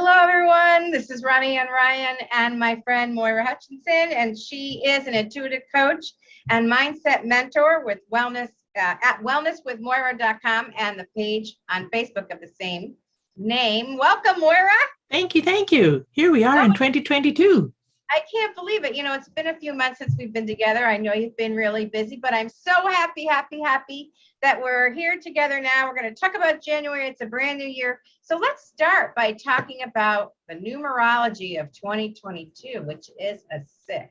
Hello, everyone. This is Ronnie and Ryan and my friend Moira Hutchison, and she is an intuitive coach and mindset mentor with wellness at wellnesswithmoira.com and the page on Facebook of the same name. Welcome, Moira. Thank you. Thank you. Here we are in 2022. I can't believe it. It's been a few months since we've been together. I know you've been really busy, but I'm so happy that we're here together now. We're going to talk about January. It's a brand new year. So let's start by talking about the numerology of 2022, which is a 6.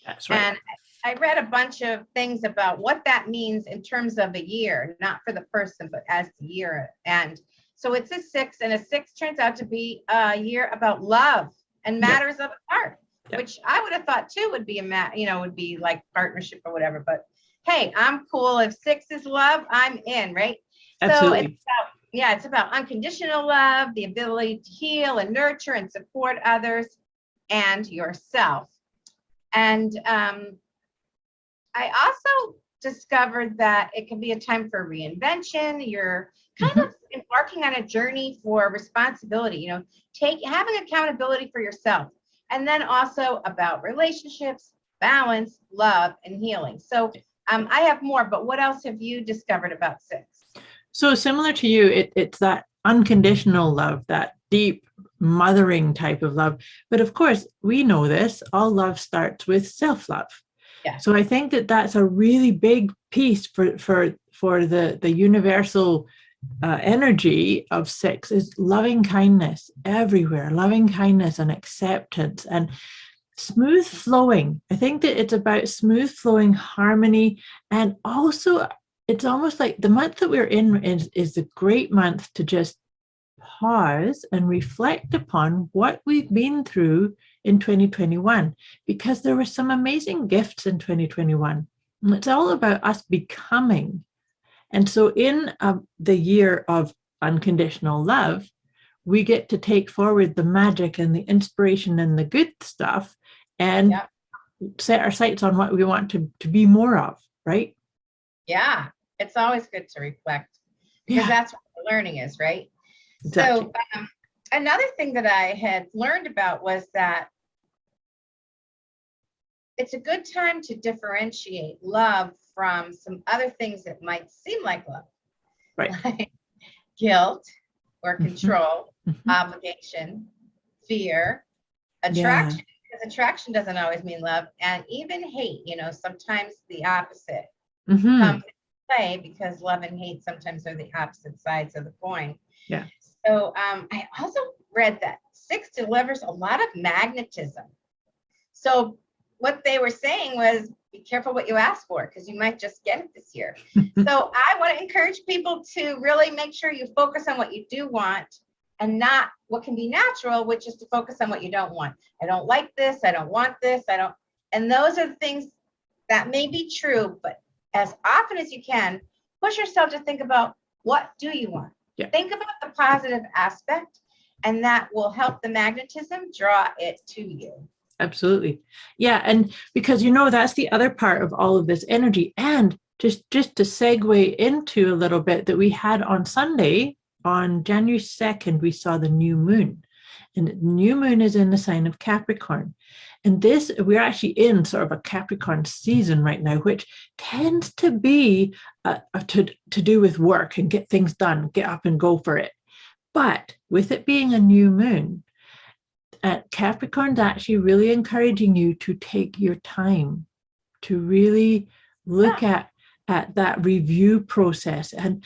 That's right. And I read a bunch of things about what that means in terms of a year, not for the person, but as the year. And so it's a 6, and a 6 turns out to be a year about love and matters of the heart. Yep. Which I would have thought too would be would be like partnership or whatever. But hey, I'm cool. If 6 is love, I'm in, right? Absolutely. So it's about unconditional love, the ability to heal and nurture and support others and yourself. And I also discovered that it can be a time for reinvention. You're kind of embarking on a journey for responsibility, having accountability for yourself. And then also about relationships, balance, love, and healing. So I have more, but what else have you discovered about 6? So similar to you, it's that unconditional love, that deep mothering type of love. But of course, we know this, all love starts with self-love. Yeah. So I think that's a really big piece for the universal energy of 6 is loving kindness everywhere, loving kindness and acceptance and smooth flowing. I think that it's about smooth flowing harmony, and also it's almost like the month that we're in is a great month to just pause and reflect upon what we've been through in 2021, because there were some amazing gifts in 2021, and it's all about us becoming. And so in the year of unconditional love, we get to take forward the magic and the inspiration and the good stuff and set our sights on what we want to be more of, right? Yeah, it's always good to reflect because that's what the learning is, right? Exactly. So another thing that I had learned about was that it's a good time to differentiate love from some other things that might seem like love, right? Like guilt or control, obligation, fear, attraction. Because attraction doesn't always mean love, and even hate. Sometimes the opposite comes into play, because love and hate sometimes are the opposite sides of the coin. Yeah. So I also read that 6 delivers a lot of magnetism. So what they were saying was, be careful what you ask for, because you might just get it this year. So I want to encourage people to really make sure you focus on what you do want and not what can be natural, which is to focus on what you don't want. I don't like this. I don't want this. And those are the things that may be true, but as often as you can, push yourself to think about, what do you want? Yeah. Think about the positive aspect, and that will help the magnetism draw it to you. Absolutely. Yeah. And because, that's the other part of all of this energy. And just to segue into a little bit, that we had on Sunday, on January 2nd, we saw the new moon. And the new moon is in the sign of Capricorn. And we're actually in sort of a Capricorn season right now, which tends to be to do with work and get things done, get up and go for it. But with it being a new moon, Capricorn's actually really encouraging you to take your time to really look at that review process. And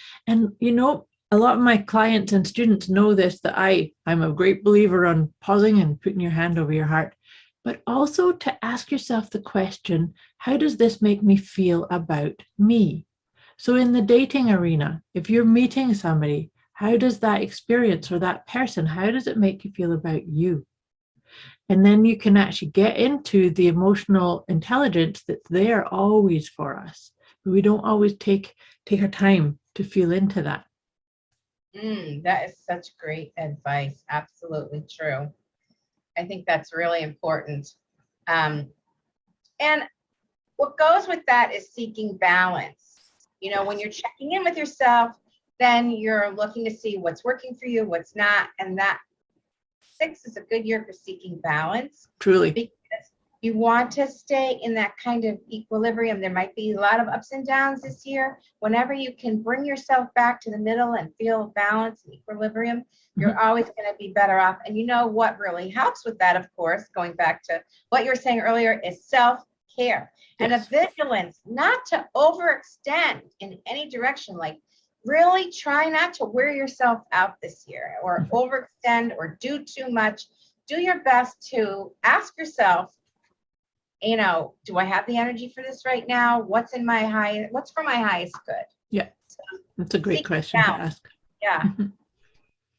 a lot of my clients and students know this, that I'm a great believer on pausing and putting your hand over your heart, but also to ask yourself the question, how does this make me feel about me? So in the dating arena, if you're meeting somebody, how does that experience or that person, how does it make you feel about you? And then you can actually get into the emotional intelligence that's there always for us. But we don't always take our time to feel into that. That is such great advice. Absolutely true. I think that's really important. And what goes with that is seeking balance. When you're checking in with yourself, then you're looking to see what's working for you, what's not, and that 6 is a good year for seeking balance. Truly. Because you want to stay in that kind of equilibrium. There might be a lot of ups and downs this year. Whenever you can bring yourself back to the middle and feel balance and equilibrium, you're always going to be better off. And you know what really helps with that, of course, going back to what you were saying earlier, is self-care. And a vigilance not to overextend in any direction. Like, really try not to wear yourself out this year or overextend or do too much. Do your best to ask yourself, you know, do I have the energy for this right now? What's for my highest good? Yeah, that's a great question to ask. Yeah.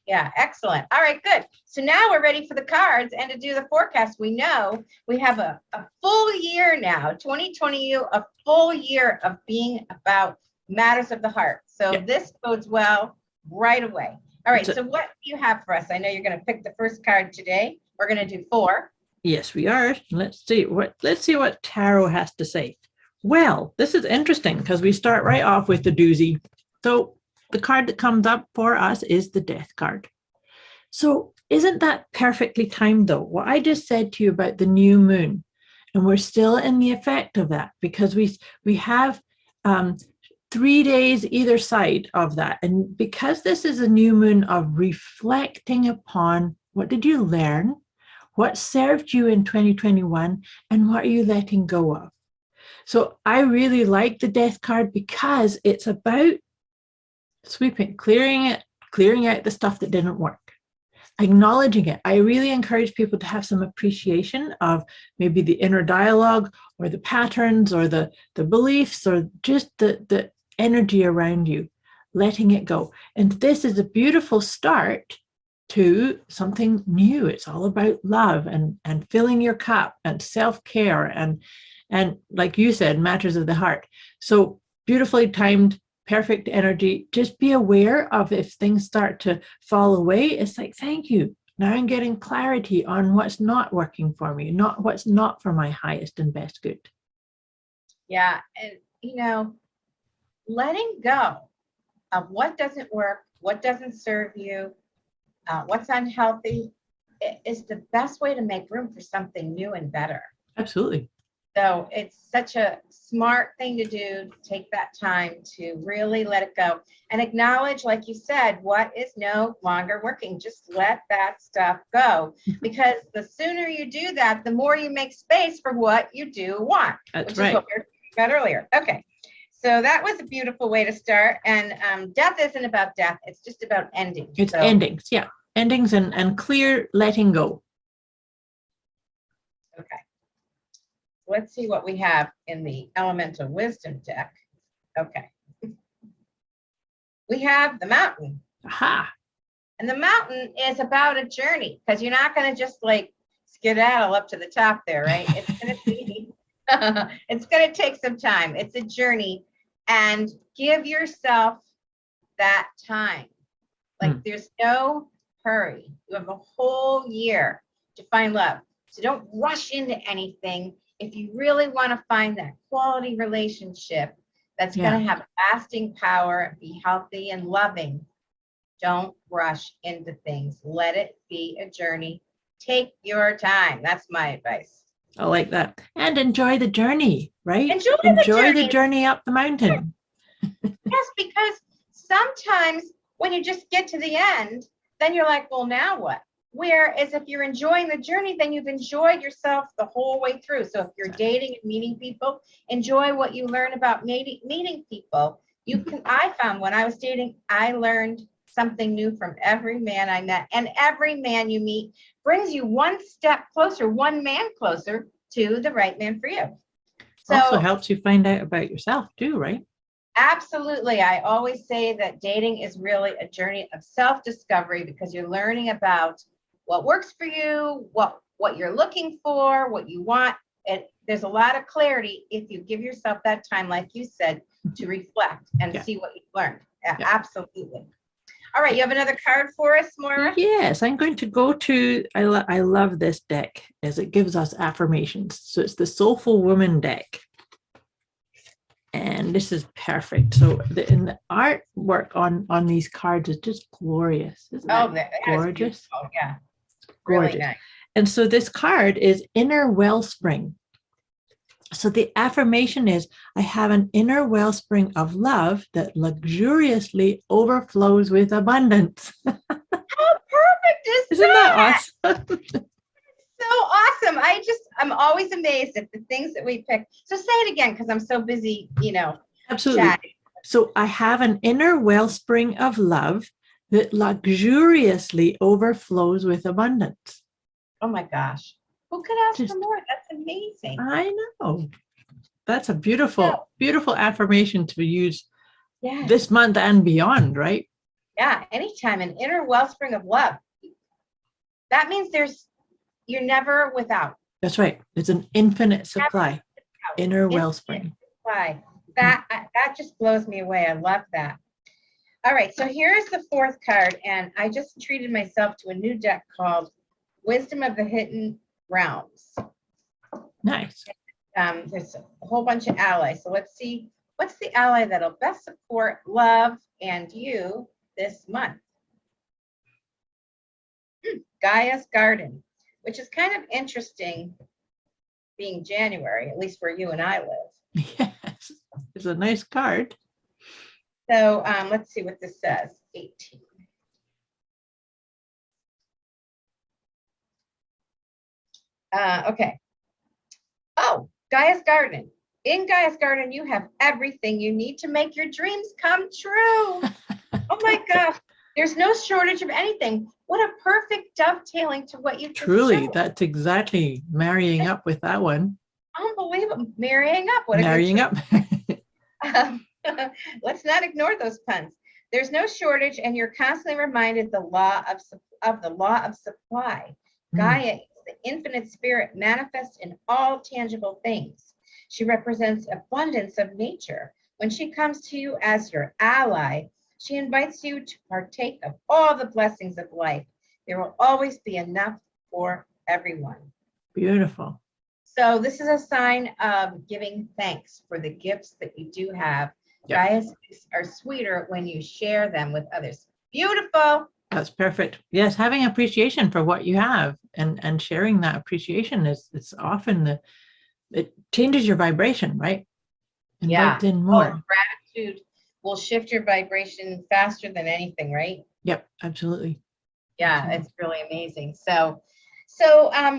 Yeah, excellent. All right, good. So now we're ready for the cards and to do the forecast. We know we have a full year now, 2020, a full year of being about matters of the heart. So this bodes well right away. All right, so what do you have for us? I know you're going to pick the first card today. We're going to do 4. Yes, we are. Let's see what tarot has to say. Well, this is interesting because we start right off with the doozy. So the card that comes up for us is the Death card. So isn't that perfectly timed though? What I just said to you about the new moon, and we're still in the effect of that because we have 3 days either side of that. And because this is a new moon of reflecting upon what did you learn, what served you in 2021, and what are you letting go of? So I really like the Death card because it's about sweeping, clearing out the stuff that didn't work, acknowledging it. I really encourage people to have some appreciation of maybe the inner dialogue or the patterns or the beliefs or just the energy around you, letting it go. And this is a beautiful start to something new. It's all about love and filling your cup and self-care and like you said, matters of the heart. So beautifully timed, perfect energy. Just be aware of if things start to fall away. It's like, thank you. Now I'm getting clarity on what's not working for me, not what's not for my highest and best good. Yeah. And, you know, letting go of what doesn't work, what doesn't serve you, what's unhealthy is the best way to make room for something new and better. Absolutely. So it's such a smart thing to do, to take that time to really let it go and acknowledge, like you said, what is no longer working. Just let that stuff go, because the sooner you do that, the more you make space for what you do want. That's which right. is what we were talking about earlier. Okay. So that was a beautiful way to start. And death isn't about death. It's just about endings. It's endings. Yeah. Endings and clear letting go. Okay. Let's see what we have in the Elemental Wisdom deck. Okay. We have the Mountain. Aha. And the Mountain is about a journey, because you're not going to just like skedaddle up to the top there, right? It's going to be, it's going to take some time. It's a journey, and give yourself that time. Like there's no hurry. You have a whole year to find love. So don't rush into anything. If you really want to find that quality relationship that's going to have lasting power, be healthy and loving, don't rush into things. Let it be a journey. Take your time. That's my advice. I like that. And enjoy the journey, right? Enjoy the journey up the mountain. Yes, because sometimes when you just get to the end, then you're like, well, now what? Whereas if you're enjoying the journey, then you've enjoyed yourself the whole way through. So if you're dating and meeting people, enjoy what you learn about meeting people. You can. I found when I was dating, I learned something new from every man I met, and every man you meet brings you one step closer, one man closer to the right man for you. So also helps you find out about yourself too, right? Absolutely. I always say that dating is really a journey of self-discovery, because you're learning about what works for you, what you're looking for, what you want. And there's a lot of clarity if you give yourself that time, like you said, to reflect and see what you've learned. Yeah. Absolutely. All right, you have another card for us, Moira? Yes, I'm going to go to, I love this deck as it gives us affirmations. So it's the Soulful Woman deck. And this is perfect. So the artwork on these cards is just glorious. Isn't that gorgeous? Yeah. Gorgeous. Really nice. And so this card is inner wellspring. So the affirmation is, I have an inner wellspring of love that luxuriously overflows with abundance. How perfect is Isn't that? that awesome? So awesome. I'm always amazed at the things that we pick. So say it again, because I'm so busy, Absolutely. chatting. So I have an inner wellspring of love that luxuriously overflows with abundance. Oh my gosh. Who could ask for more? That's amazing. I know. That's a beautiful, beautiful affirmation to use this month and beyond, right? Yeah, anytime. An inner wellspring of love. That means you're never without. That's right. It's an infinite supply. Inner wellspring. Supply. That just blows me away. I love that. All right, so here's the fourth card, and I just treated myself to a new deck called Wisdom of the Hidden Realms. Nice. There's a whole bunch of allies. So let's see, what's the ally that'll best support love and you this month? Gaia's Garden, which is kind of interesting being January, at least where you and I live. Yes, it's a nice card. So let's see what this says. 18. Okay. Oh, Gaia's Garden. In Gaia's Garden, you have everything you need to make your dreams come true. Oh my gosh. There's no shortage of anything. What a perfect dovetailing to what you've Truly, that's exactly marrying up with that one. Unbelievable. Marrying up. What marrying up. Let's not ignore those puns. There's no shortage, and you're constantly reminded the law of the law of supply. Gaia is the infinite spirit manifest in all tangible things. She represents abundance of nature. When she comes to you as your ally, she invites you to partake of all the blessings of life. There will always be enough for everyone. Beautiful. So this is a sign of giving thanks for the gifts that you do have. Yep. Gaia's gifts are sweeter when you share them with others. Beautiful. That's perfect. Yes, having appreciation for what you have and sharing that appreciation it's often it changes your vibration, right? Invites in more. Gratitude will shift your vibration faster than anything, right? Yep, absolutely. Yeah, Absolutely. It's really amazing. So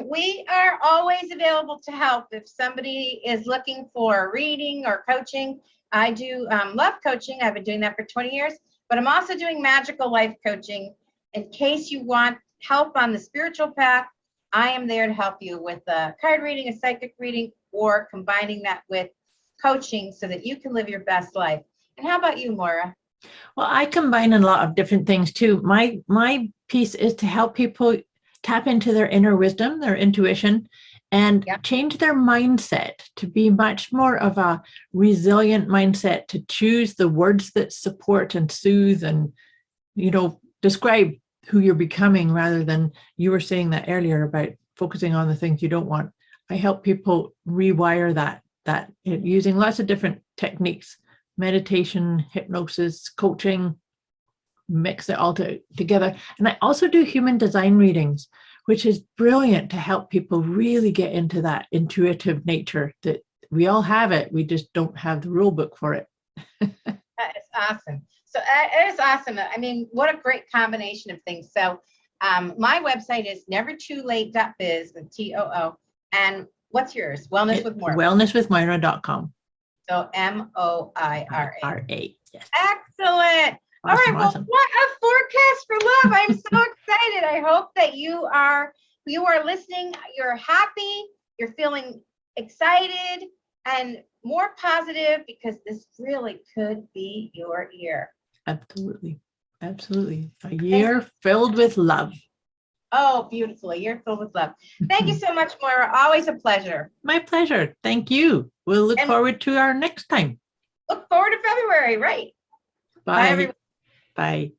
we are always available to help if somebody is looking for reading or coaching. I do love coaching. I've been doing that for 20 years, but I'm also doing magical life coaching. In case you want help on the spiritual path, I am there to help you with a card reading, a psychic reading, or combining that with coaching so that you can live your best life. And how about you, Moira? Well, I combine a lot of different things too. My piece is to help people tap into their inner wisdom, their intuition, and change their mindset to be much more of a resilient mindset, to choose the words that support and soothe and, describe who you're becoming rather than you were saying that earlier about focusing on the things you don't want. I help people rewire that using lots of different techniques, meditation, hypnosis, coaching, mix it all together. And I also do human design readings, which is brilliant to help people really get into that intuitive nature that we all have it. We just don't have the rule book for it. That is awesome. So it is awesome. I mean, what a great combination of things. So my website is nevertoolate.biz with TOO. And what's yours? Wellness with Moira. Wellnesswithmoira.com. So MOIRA. Yes. Excellent. Awesome, All right. Well, awesome. what a forecast for love. I'm so excited. I hope that you are listening. You're happy. You're feeling excited and more positive because this really could be your year. Absolutely. Absolutely. A year filled with love. Oh, beautiful. A year filled with love. Thank you so much, Moira. Always a pleasure. My pleasure. Thank you. We'll look forward to our next time. Look forward to February. Right. Bye. Bye, everyone. Bye.